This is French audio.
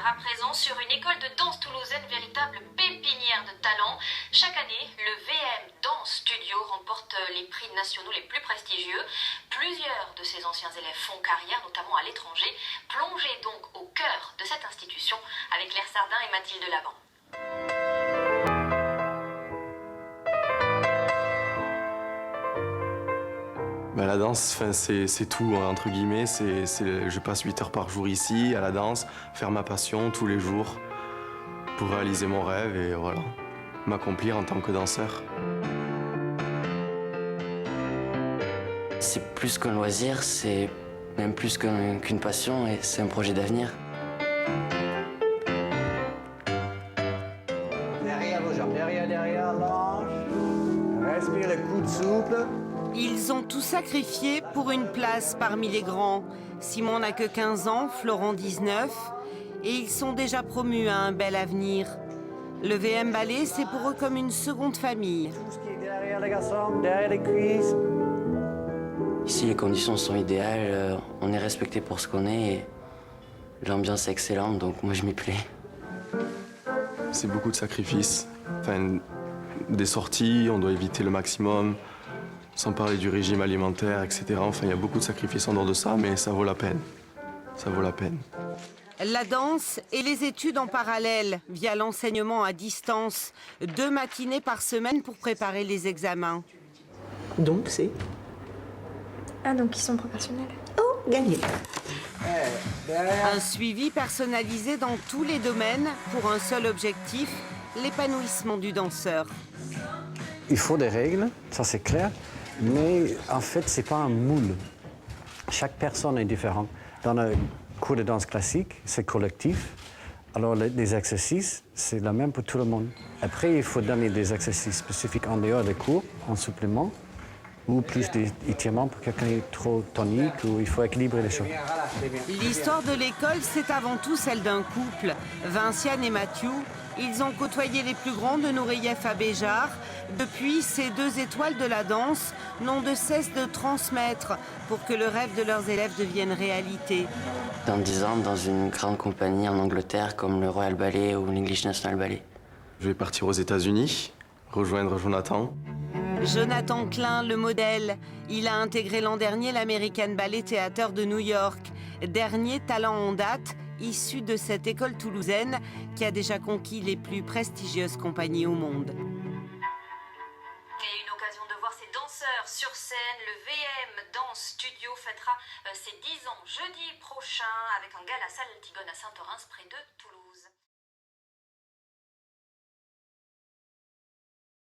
à présent sur une école de danse toulousaine, véritable pépinière de talent. Chaque année, le VM Dance Studio remporte les prix nationaux les plus prestigieux. Plusieurs de ses anciens élèves font carrière, notamment à l'étranger. Plongez donc au cœur de cette institution avec Claire Sardin et Mathilde Lavant. La danse, c'est tout, entre guillemets. Je passe 8 heures par jour ici, à la danse, faire ma passion tous les jours pour réaliser mon rêve et voilà, m'accomplir en tant que danseur. C'est plus qu'un loisir, c'est même plus qu'une passion et c'est un projet d'avenir. Derrière vos jambes, derrière, lâche. Respire le coude souple. Ils ont tout sacrifié pour une place parmi les grands. Simon n'a que 15 ans, Florent 19, et ils sont déjà promus à un bel avenir. Le VM Ballet, c'est pour eux comme une seconde famille. Tout ce qui est derrière les garçons, derrière les cuisses. Ici, les conditions sont idéales, on est respecté pour ce qu'on est et l'ambiance est excellente, donc moi je m'y plais. C'est beaucoup de sacrifices. Enfin, des sorties, on doit éviter le maximum. Sans parler du régime alimentaire, etc. Enfin, il y a beaucoup de sacrifices en dehors de ça, mais ça vaut la peine. Ça vaut la peine. La danse et les études en parallèle, via l'enseignement à distance. 2 matinées par semaine pour préparer les examens. Donc c'est... Ah, donc ils sont professionnels. Oh, gagné. Un suivi personnalisé dans tous les domaines pour un seul objectif, l'épanouissement du danseur. Il faut des règles, ça c'est clair, mais en fait, c'est pas un moule. Chaque personne est différente. Dans un cours de danse classique, c'est collectif. Alors, les exercices, c'est la même pour tout le monde. Après, il faut donner des exercices spécifiques en dehors des cours, en supplément, ou plus d'étirements pour quelqu'un qui est trop tonique, ou il faut équilibrer les choses. L'histoire de l'école, c'est avant tout celle d'un couple. Vinciane et Mathieu, ils ont côtoyé les plus grands de Nourieff à Béjar. Depuis, ces 2 étoiles de la danse n'ont de cesse de transmettre pour que le rêve de leurs élèves devienne réalité. Dans 10 ans, dans une grande compagnie en Angleterre comme le Royal Ballet ou l'English National Ballet. Je vais partir aux États-Unis, rejoindre Jonathan. Jonathan Klein, le modèle. Il a intégré l'an dernier l'American Ballet Theatre de New York. Dernier talent en date, issu de cette école toulousaine qui a déjà conquis les plus prestigieuses compagnies au monde. Et une occasion de voir ces danseurs sur scène. Le VM Dance Studio fêtera ses 10 ans jeudi prochain avec un gala salle Antigone à Saint-Orens près de Toulouse.